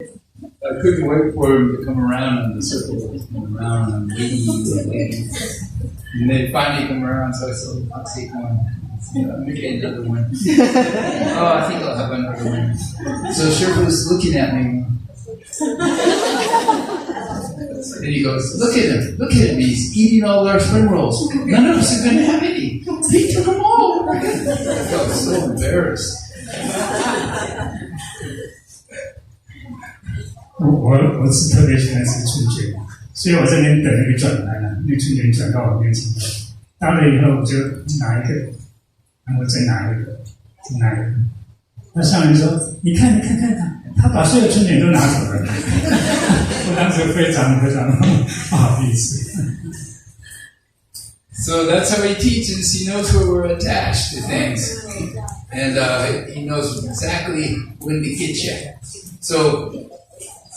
I couldn't wait for him to come around on the circle, come around and waiting. And they finally come around, so I said, I'll take one. I'll get another one. Oh, I think I'll have another one. So Sherpa was looking at me. And he goes, look at him, he's eating all our spring rolls. None of us are going to have any. He took them all. I felt so embarrassed. 我是特别喜欢吃春卷，所以我这边等那个转来了，那个春卷转到我面前，到了以后我就拿一个，然后再拿一个，再拿一个。那上人说：“你看，他把所有春卷都拿走了。”我当时非常不好意思。So that's how he teaches. He knows where we're attached to things, and he knows exactly when to get you. So.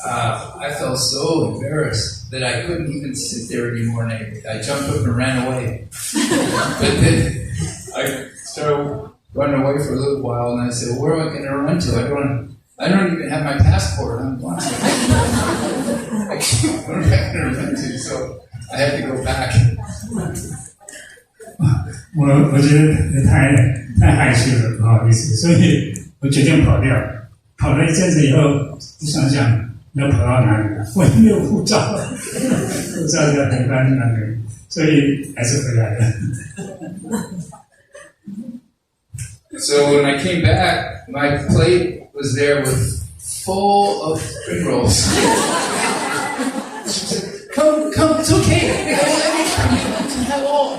I felt so embarrassed that I couldn't even sit there anymore, and I jumped up and ran away. But then I started running away for a little while, and I said, well, where am I going to run to? I don't even have my passport. I'm blind. Where am I going to run to? So I had to go back. 我觉得太害羞了，不好意思，所以我决定跑掉。跑了一阵子以后，我想。要跑到哪里了？我也没有护照，护照在台湾那边，所以还是回来了。So when I came back, my plate was there with full of spring rolls. She said, "Come, it's okay. Have all."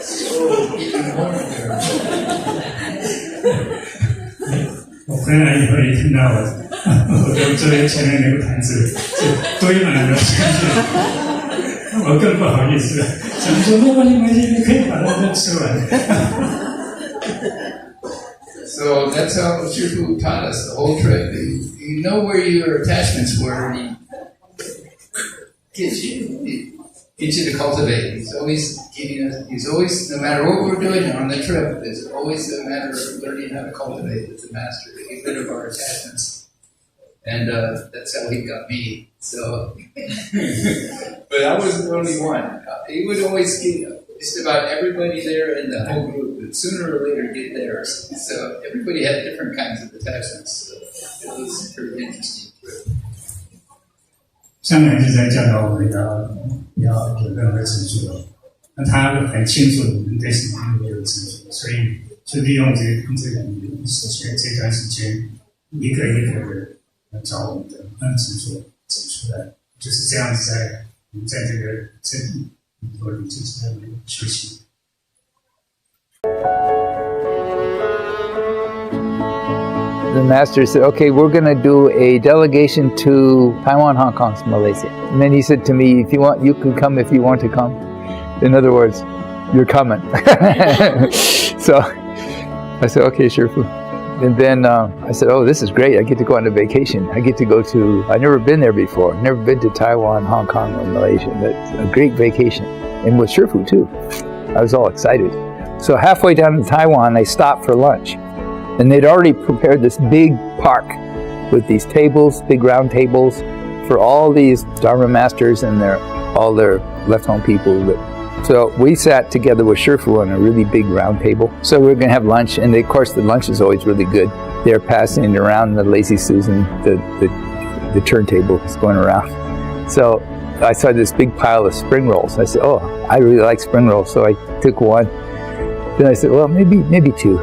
So even more embarrassing. 我回来以后一看到我的桌前面那个盘子就堆满了春卷，我更不好意思了，想说没关系，你可以把它都吃完。So that's how Shifu taught us the whole trip. You know where your attachments were, and he gets you to cultivate. He's always giving us. He's always, no matter what we're doing on the trip, there's always a matter of learning how to cultivate with the master, to get rid of our attachments. And that's how he got me. So, but I wasn't the only one. He would always get just about everybody there in the whole group would sooner or later get theirs. So everybody had different kinds of attachments. So it was pretty interesting trip. 上人就在教导我们要有任何执着，那他很清楚我们对什么没有执着，所以就利用这个时间这段时间，一个一个的找我们的执着指出来，就是这样子在这个真理里头，就是在修行。The master said, okay, we're going to do a delegation to Taiwan, Hong Kong, Malaysia. And then he said to me, if you want, you can come if you want to come. In other words, you're coming. So I said, okay, Shifu. And then I said, oh, this is great. I get to go on a vacation. I get to go to, I've never been there before. Never been to Taiwan, Hong Kong, or Malaysia. That's a great vacation. And with Shifu too. I was all excited. So halfway down to Taiwan, I stopped for lunch. And they'd already prepared this big park with these tables, big round tables, for all these Dharma masters and all their left-home people. So we sat together with Shifu on a really big round table. So we were going to have lunch, and of course the lunch is always really good. They're passing it around, the Lazy Susan, the turntable is going around. So I saw this big pile of spring rolls. I said, oh, I really like spring rolls. So I took one. Then I said, well, maybe two.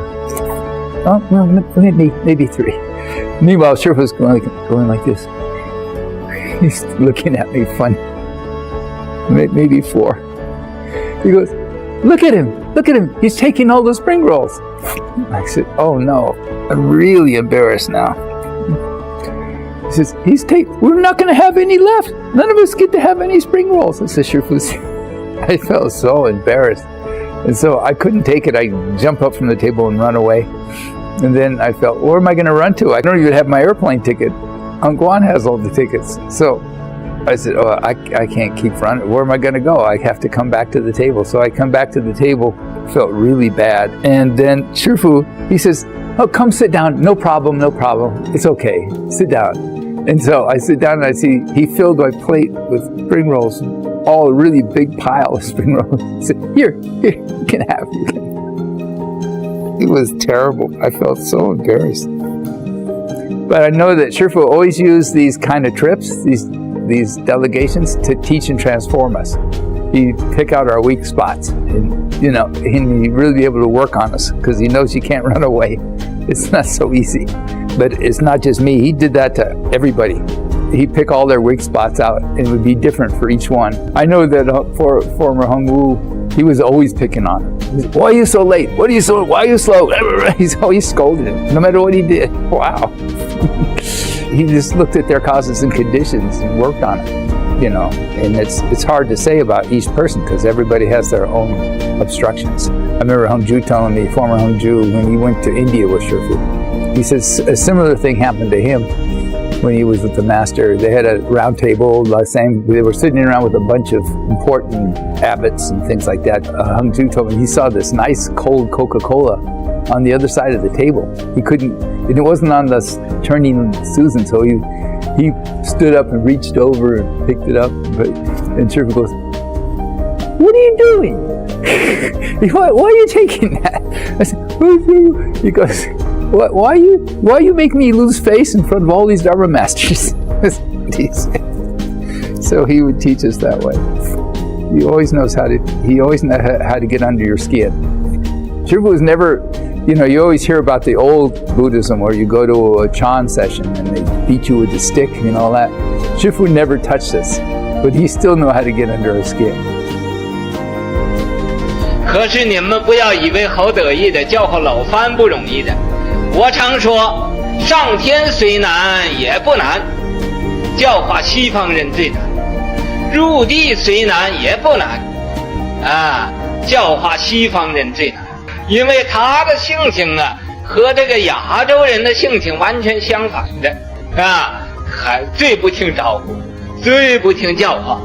Oh, well, maybe three. Meanwhile, Shifu's going like this. He's looking at me funny. Maybe four. He goes, look at him. He's taking all the spring rolls. I said, oh no, I'm really embarrassed now. He says, we're not going to have any left. None of us get to have any spring rolls. I said, Shifu, I felt so embarrassed. And so I couldn't take it. I jumped up from the table and run away. And then I felt, where am I going to run to? I don't even have my airplane ticket. Guan has all the tickets. So I said, oh, I can't keep running. Where am I going to go? I have to come back to the table. So I come back to the table, felt really bad. And then Shifu, he says, oh, come sit down. No problem, no problem. It's okay. Sit down. And so I sit down and I see he filled my plate with spring rolls, all a really big pile of spring rolls. He said, here, you can have it. It was terrible. I felt so embarrassed. But I know that Shifu always used these kind of trips, these delegations, to teach and transform us. He'd pick out our weak spots, and he'd really be able to work on us because he knows you can't run away. It's not so easy. But it's not just me. He did that to everybody. He'd pick all their weak spots out, and it would be different for each one. I know that for former Hung Wu, he was always picking on him. He said, why are you so late? Why are you slow? He's always scolding him, no matter what he did. Wow. He just looked at their causes and conditions and worked on it, and it's hard to say about each person because everybody has their own obstructions. I remember Hung Ju telling me, former Hung Ju, when he went to India with Shifu, he says a similar thing happened to him when he was with the master. They had a round table, they were sitting around with a bunch of important abbots and things like that. Hung Ju told me he saw this nice cold Coca-Cola on the other side of the table. He couldn't, and it wasn't on the turning Susan, so he stood up and reached over and picked it up. And Shifu goes, what are you doing? Why are you taking that? I said, he goes, why you make me lose face in front of all these Dharma masters? So he would teach us that way. He always knows how to get under your skin. Shifu was never, you always hear about the old Buddhism where you go to a Chan session and they beat you with a stick and all that. Shifu never touched us, but he still knew how to get under our skin. 可是你们不要以为好得意的教化老番不容易的。我常说，上天虽难也不难，教化西方人最难；入地虽难也不难，教化西方人最难。因为他的性情和这个亚洲人的性情完全相反的，还最不听招呼，最不听教化。